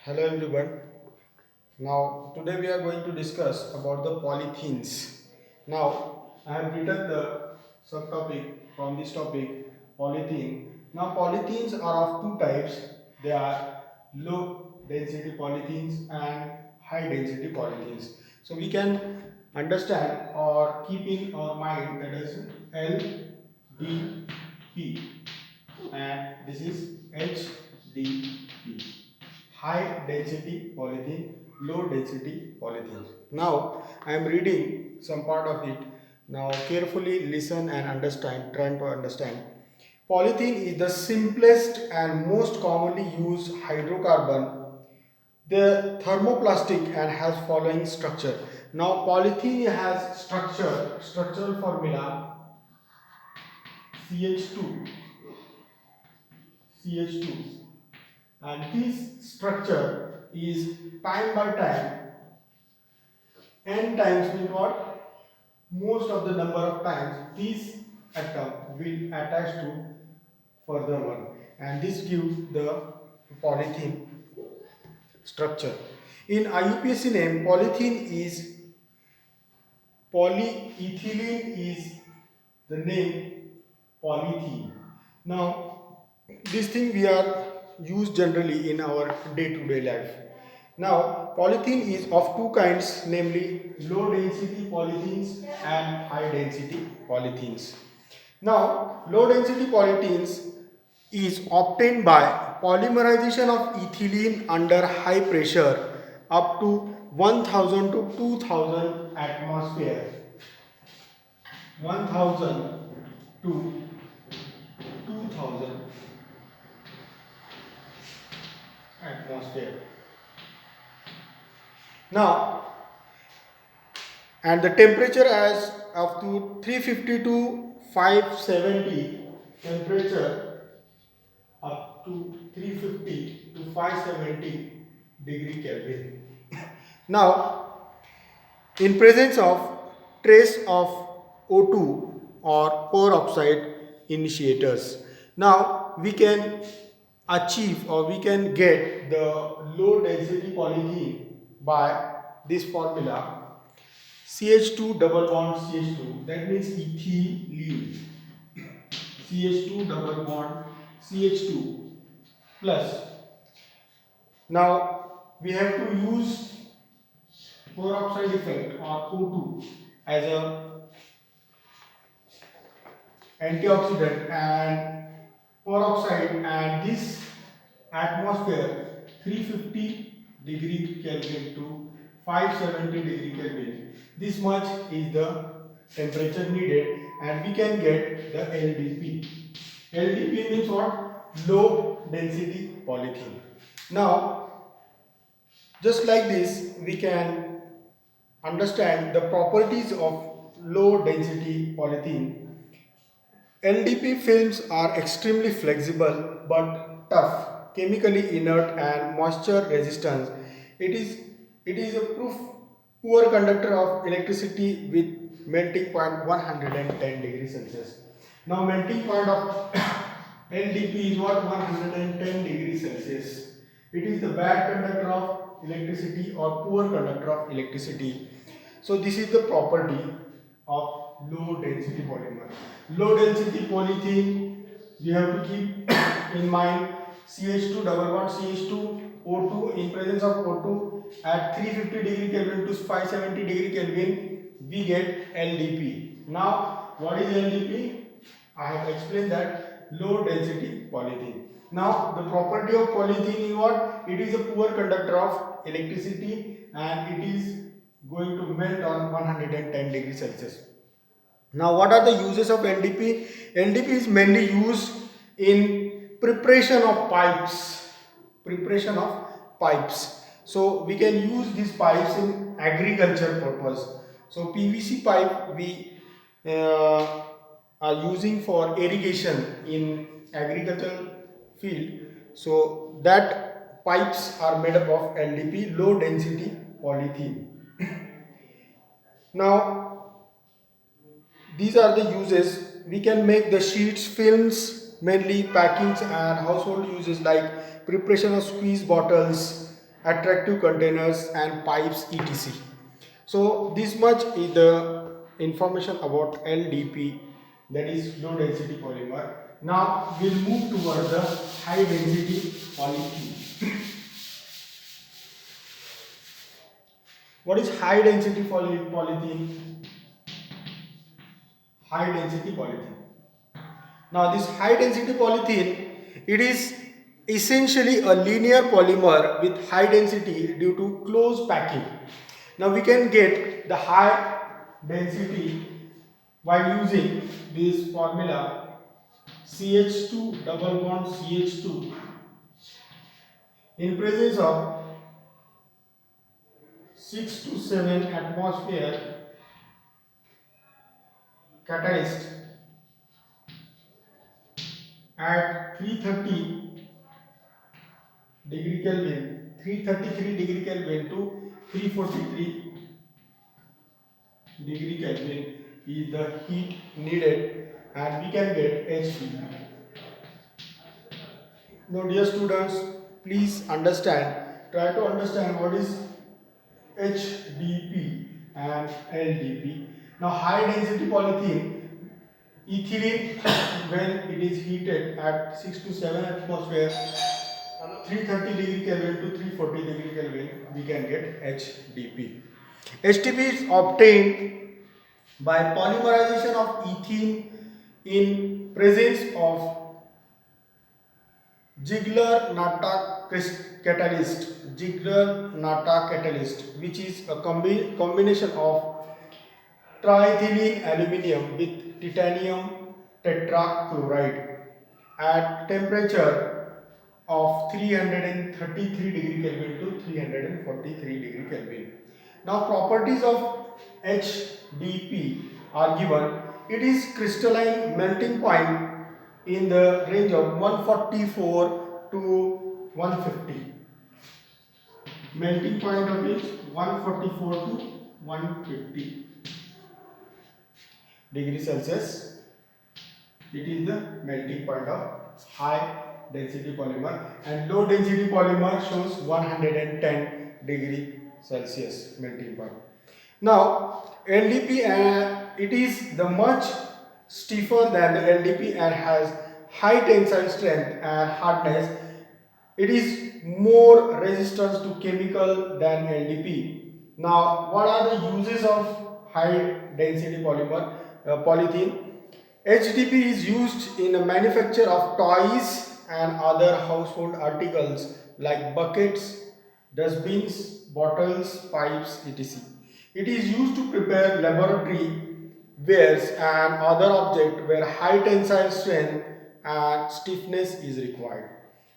Hello everyone. Now today we are going to discuss about the polythenes. Now I have written the subtopic from this topic polythene. Now polythenes are of two types. They are low density polythenes and high density polythenes. So we can understand or keep in our mind that is LDP and this is HDP, high density polythene, low density polythene. Now I am reading some part of it. Now carefully listen and understand, trying to understand. Polythene is the simplest and most commonly used hydrocarbon. The thermoplastic and has following structure. Now polythene has structural formula CH2, CH2, and this structure is time by time, n times means what, most of the number of times this atom will attach to further one, and this gives the polythene structure. In IUPAC name, polythene is polyethylene is the name polythene. Now, this thing we are used generally in our day-to-day life. Now, polythene is of two kinds, namely low density polythenes and high density polythenes. Now, low density polythenes is obtained by polymerization of ethylene under high pressure up to 1000 to 2000 atmosphere. 1000 to 2000 atmosphere. Now, and the temperature as up to 350 to 570, temperature up to 350 to 570 degree Kelvin. Now, in presence of trace of O2 or peroxide initiators, now we can achieve or we can get the low density polythene by this formula CH2 double bond CH2, that means ethylene, CH2 double bond CH2 plus. Now we have to use peroxide effect or O2 as a antioxidant, and peroxide and this atmosphere 350 degree Kelvin to 570 degree Kelvin. This much is the temperature needed, and we can get the LDP. LDP means what? Low density polythene. Now, just like this, we can understand the properties of low density polythene. LDP films are extremely flexible but tough, chemically inert and moisture resistant. It is it is a poor conductor of electricity with melting point 110 degrees Celsius. Now melting point of LDP is what, 110 degrees Celsius. It is the bad conductor of electricity or poor conductor of electricity. So this is the property of low density polymer. Low density polythene, we have to keep in mind CH2 double bond CH2 O2, in presence of O2 at 350 degree Kelvin to 570 degree Kelvin, we get LDP. Now what is LDP? I have explained that low density polythene. Now the property of polythene is what? It is a poor conductor of electricity and it is going to melt on 110 degrees Celsius. Now what are the uses of LDP? LDP is mainly used in preparation of pipes. Preparation of pipes. So we can use these pipes in agriculture purpose. So PVC pipe we are using for irrigation in agricultural field. So that pipes are made up of LDP, low density polythene. Now these are the uses. We can make the sheets, films, mainly packings and household uses like preparation of squeeze bottles attractive containers and pipes etc. So this much is the information about LDP, that is low density polymer. Now we'll move towards the high density polythene. What is high density polythene? High density polythene. Now this high density polythene, it is essentially a linear polymer with high density due to close packing. Now we can get the high density by using this formula CH2 double bond CH2 in presence of 6 to 7 atmosphere catalyst at 330 degree Kelvin, 333 degree Kelvin to 343 degree Kelvin is the heat needed, and we can get HDP. Now dear students, please understand, try to understand what is HDP and LDP. Now high density polythene ethylene, when it is heated at 6 to 7 atmosphere, 330 degree Kelvin to 340 degree Kelvin, we can get HDP. HDP is obtained by polymerization of ethene in presence of Ziegler-Natta catalyst, Ziegler-Natta catalyst, which is a combination of triethylene aluminum with titanium tetrachloride at temperature of 333 degree Kelvin to 343 degree Kelvin. Now properties of HDP are given. It is crystalline melting point in the range of 144 to 150. Melting point of it 144 to 150 degree Celsius. It is the melting point of high density polymer, and low density polymer shows 110 degree Celsius melting point. Now LDP, it is the much stiffer than the LDP and has high tensile strength and hardness. It is more resistance to chemical than LDP. Now what are the uses of high density polythene? HDP is used in the manufacture of toys and other household articles like buckets, dustbins, bottles, pipes, etc. It is used to prepare laboratory wares and other objects where high tensile strength and stiffness is required.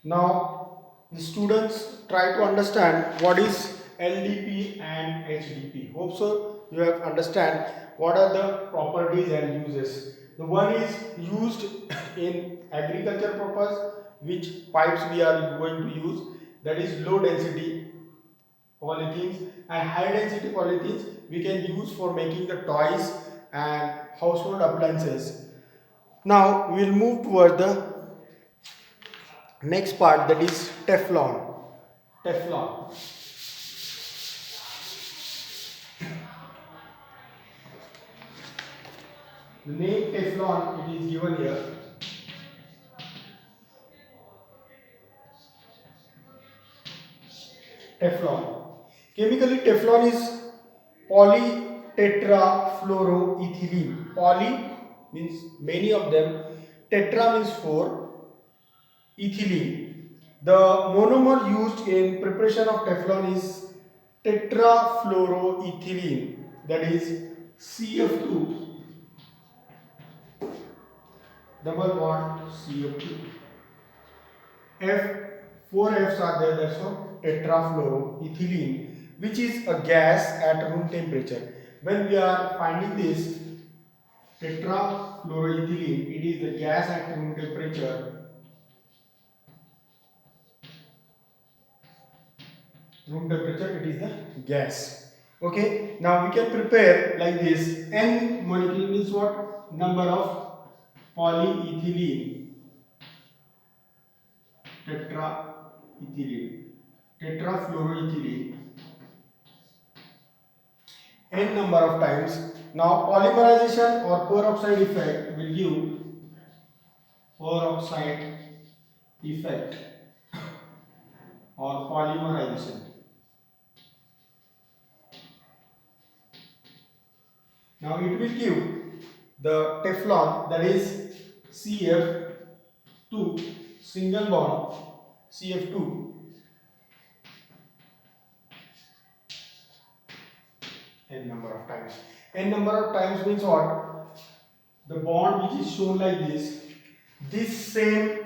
Now, the students try to understand what is LDP and HDP. Hope so you have understand what are the properties and uses. The one is used in agriculture purpose, which pipes we are going to use, that is low density polythenes, and high density polythenes we can use for making the toys and household appliances. Now we will move toward the next part, that is Teflon. Teflon. The name Teflon, it is given here. Teflon. Chemically, Teflon is polytetrafluoroethylene. Poly means many of them. Tetra means 4. Ethylene. The monomer used in preparation of Teflon is tetrafluoroethylene, that is CF2 double bond CF2. F, 4 F's are there, that's why tetrafluoroethylene, which is a gas at room temperature. When we are finding this tetrafluoroethylene, it is the gas at room temperature. Room temperature, it is the gas. Okay, now we can prepare like this. N molecule means what? Number of polyethylene, tetraethylene. tetrafluoroethylene n number of times. Now polymerization or peroxide effect will give peroxide effect or polymerization. Now it will give the Teflon, that is CF2 single bond CF2 n number of times. N number of times means what? The bond which is shown like this same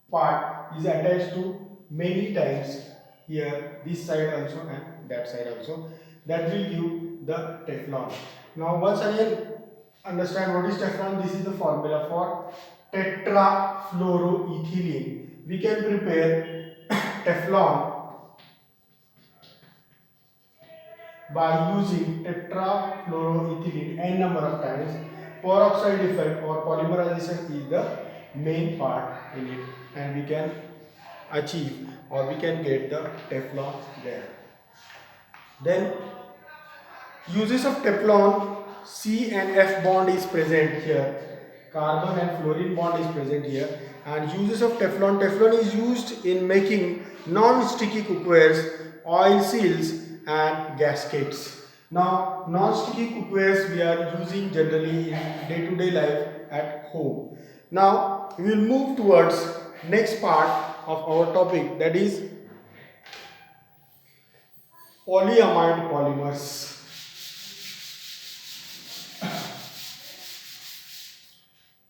part is attached to many times here, this side also and that side also. That will give the Teflon. Now once again understand what is Teflon. This is the formula for tetrafluoroethylene. We can prepare Teflon by using tetrafluoroethylene n number of times. Peroxide effect or polymerization is the main part in it, and we can achieve or we can get the Teflon there. Then uses of Teflon, C and F bond is present here, carbon and fluorine bond is present here, and uses of Teflon. Teflon is used in making non-sticky cookwares, oil seals and gaskets. Now non-sticky cookwares we are using generally in day-to-day life at home. Now we will move towards next part of our topic, that is polyamide polymers.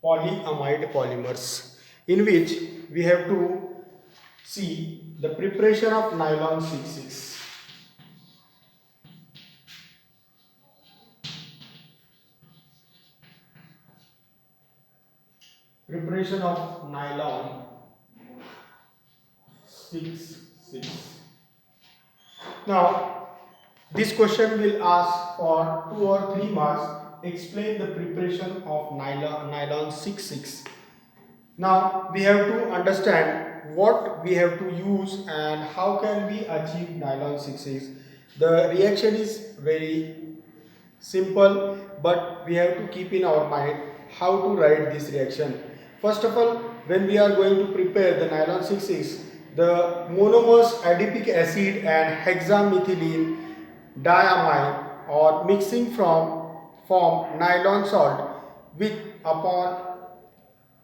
Polyamide polymers, in which we have to see the preparation of nylon 6,6. Preparation of nylon 6,6. Now this question will ask for 2 or 3 marks. Explain the preparation of nylon 6,6. Now we have to understand what we have to use and how can we achieve nylon 6,6. The reaction is very simple, but we have to keep in our mind how to write this reaction. First of all, when we are going to prepare the nylon 6,6, the monomers adipic acid and hexamethylene diamine or mixing form nylon salt, which upon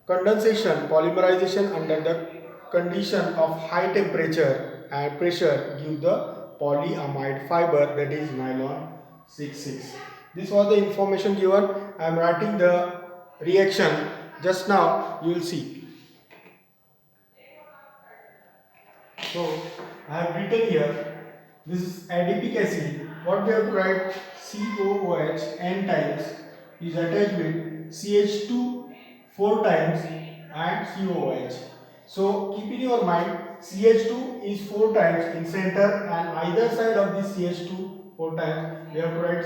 condensation, polymerization under the condition of high temperature and pressure give the polyamide fiber, that is nylon 6,6. This was the information given. I am writing the reaction just now, you will see. So I have written here, this is adipic acid. What we have to write, COOH n times is attached with CH2 4 times and COOH. So keep in your mind, CH2 is 4 times in center and either side of this CH2 4 times we have to write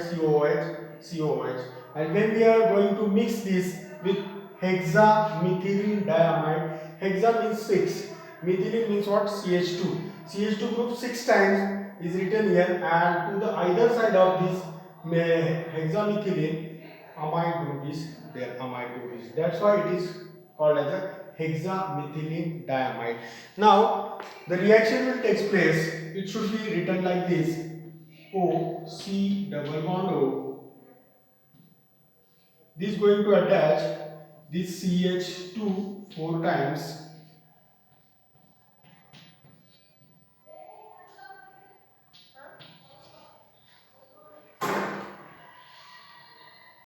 COOH. And when we are going to mix this with hexamethylene diamide, hexa means 6, methylene means what? CH2. CH2 group 6 times is written here, and to the either side of this hexamethylene amide group is there. Amide group is, that's why it is called as a hexamethylene diamide. Now the reaction will take place. It should be written like this: O C double bond O. This is going to attach this CH2 4 times